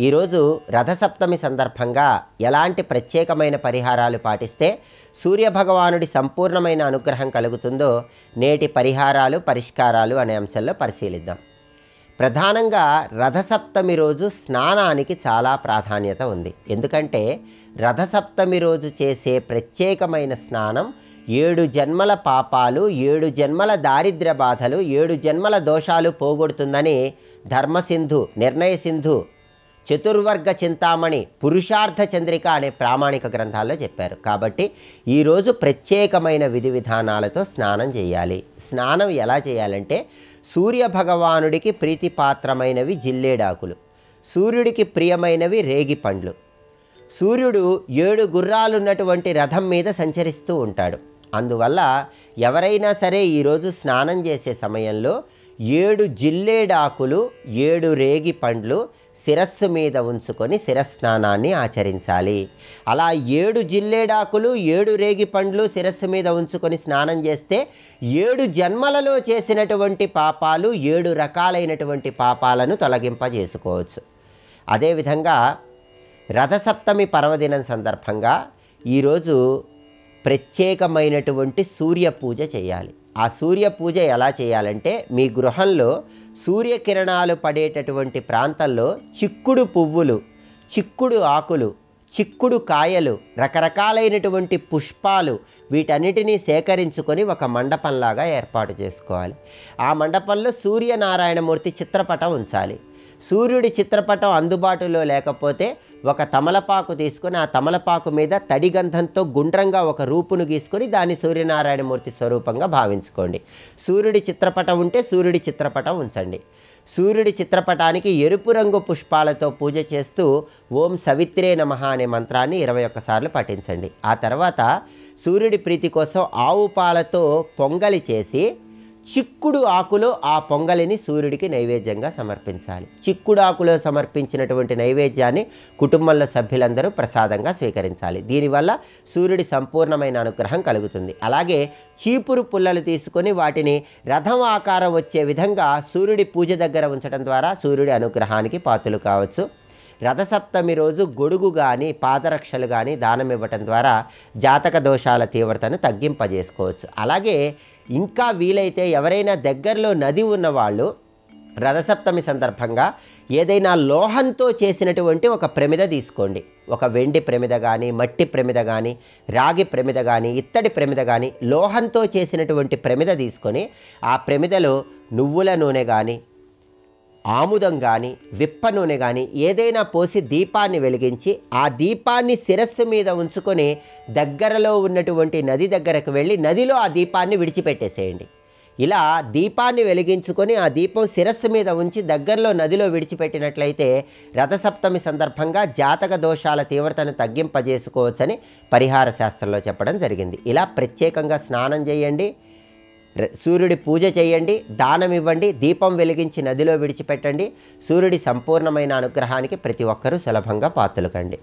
ఈరోజు రథసప్తమి సందర్భంగా ఎలాంటి ప్రత్యేకమైన పరిహారాలు పాటిస్తే సూర్యభగవానుడి సంపూర్ణమైన అనుగ్రహం కలుగుతుందో నేటి పరిహారాలు పరిష్కారాలు అనే అంశంలో పరిశీలిద్దాం. ప్రధానంగా రథసప్తమి రోజు స్నానానికి చాలా ప్రాధాన్యత ఉంది. ఎందుకంటే రథసప్తమి రోజు చేసే ప్రత్యేకమైన స్నానం 7 జన్మల పాపాలు, 7 జన్మల దారిద్ర్య బాధలు, 7 జన్మల దోషాలు పోగొడుతుందని ధర్మసింధు, నిర్ణయ సింధు, చతుర్వర్గ చింతామణి, పురుషార్థ చంద్రిక అనే ప్రామాణిక గ్రంథాల్లో చెప్పారు. కాబట్టి ఈరోజు ప్రత్యేకమైన విధి విధానాలతో స్నానం చేయాలి. స్నానం ఎలా చేయాలంటే సూర్యభగవానుడికి ప్రీతిపాత్రమైనవి జిల్లేడాకులు, సూర్యుడికి ప్రియమైనవి రేగి పండ్లు. సూర్యుడు 7 గుర్రాలున్నటువంటి రథం మీద సంచరిస్తూ ఉంటాడు. అందువల్ల ఎవరైనా సరే ఈరోజు స్నానం చేసే సమయంలో 7 జిల్లేడాకులు, 7 రేగి పండ్లు శిరస్సు మీద ఉంచుకొని శిరస్నానాన్ని ఆచరించాలి. అలా 7 జిల్లేడాకులు, 7 రేగి పండ్లు శిరస్సు మీద ఉంచుకొని స్నానం చేస్తే 7 జన్మలలో చేసినటువంటి పాపాలు, 7 రకాలైనటువంటి పాపాలను తొలగింపజేసుకోవచ్చు. అదేవిధంగా రథసప్తమి పర్వదినం సందర్భంగా ఈరోజు ప్రత్యేకమైనటువంటి సూర్య పూజ చేయాలి. ఆ సూర్య పూజ ఎలా చేయాలంటే మీ గృహంలో సూర్యకిరణాలు పడేటటువంటి ప్రాంతంలో చిక్కుడు పువ్వులు, చిక్కుడు ఆకులు, చిక్కుడు కాయలు, రకరకాలైనటువంటి పుష్పాలు వీటన్నిటినీ సేకరించుకొని ఒక మండపంలాగా ఏర్పాటు చేసుకోవాలి. ఆ మండపంలో సూర్యనారాయణమూర్తి చిత్రపటం ఉంచాలి. సూర్యుడి చిత్రపటం అందుబాటులో లేకపోతే ఒక తమలపాకు తీసుకొని ఆ తమలపాకు మీద తడిగంధంతో గుండ్రంగా ఒక రూపును గీసుకొని దాన్ని సూర్యనారాయణమూర్తి స్వరూపంగా భావించుకోండి. సూర్యుడి చిత్రపటం ఉంటే సూర్యుడి చిత్రపటం ఉంచండి. సూర్యుడి చిత్రపటానికి ఎరుపు రంగు పుష్పాలతో పూజ చేస్తూ ఓం సవిత్రే నమః అనే మంత్రాన్ని 21 సార్లు పఠించండి. ఆ తర్వాత సూర్యుడి ప్రీతి కోసం ఆవు పాలతో పొంగలి చేసి చిక్కుడు ఆకులో ఆ పొంగలిని సూర్యుడికి నైవేద్యంగా సమర్పించాలి. చిక్కుడు ఆకులో సమర్పించినటువంటి నైవేద్యాన్ని కుటుంబంలో సభ్యులందరూ ప్రసాదంగా స్వీకరించాలి. దీనివల్ల సూర్యుడి సంపూర్ణమైన అనుగ్రహం కలుగుతుంది. అలాగే చీపురు పుల్లలు తీసుకొని వాటిని రథం ఆకారం వచ్చే విధంగా సూర్యుడి పూజ దగ్గర ఉంచడం ద్వారా సూర్యుడి అనుగ్రహానికి పాత్రలు కావచ్చు. రథసప్తమి రోజు గొడుగు కానీ పాదరక్షలు కానీ దానం ఇవ్వటం ద్వారా జాతక దోషాల తీవ్రతను తగ్గింపజేసుకోవచ్చు. అలాగే ఇంకా వీలైతే ఎవరైనా దగ్గరలో నది ఉన్నవాళ్ళు రథసప్తమి సందర్భంగా ఏదైనా లోహంతో చేసినటువంటి ఒక ప్రమిద తీసుకోండి. ఒక వెండి ప్రమిద కానీ, మట్టి ప్రమిద కానీ, రాగి ప్రమిద కానీ, ఇత్తడి ప్రమిద కానీ, లోహంతో చేసినటువంటి ప్రమిద తీసుకొని ఆ ప్రమిదలో నువ్వుల నూనె కానీ, ఆముదం కానీ, విప్ప నూనె కానీ ఏదైనా పోసి దీపాన్ని వెలిగించి ఆ దీపాన్ని శిరస్సు మీద ఉంచుకొని దగ్గరలో ఉన్నటువంటి నది దగ్గరకు వెళ్ళి నదిలో ఆ దీపాన్ని విడిచిపెట్టేసేయండి. ఇలా దీపాన్ని వెలిగించుకొని ఆ దీపం శిరస్సు మీద ఉంచి దగ్గరలో నదిలో విడిచిపెట్టినట్లయితే రథసప్తమి సందర్భంగా జాతక దోషాల తీవ్రతను తగ్గింపజేసుకోవచ్చని పరిహార శాస్త్రంలో చెప్పడం జరిగింది. ఇలా ప్రత్యేకంగా స్నానం చేయండి, సూర్యుడి పూజ చేయండి, దానం ఇవ్వండి, దీపం వెలిగించి నదిలో విడిచిపెట్టండి. సూర్యుడి సంపూర్ణమైన అనుగ్రహానికి ప్రతి ఒక్కరూ సులభంగా పాత్రలు కండి.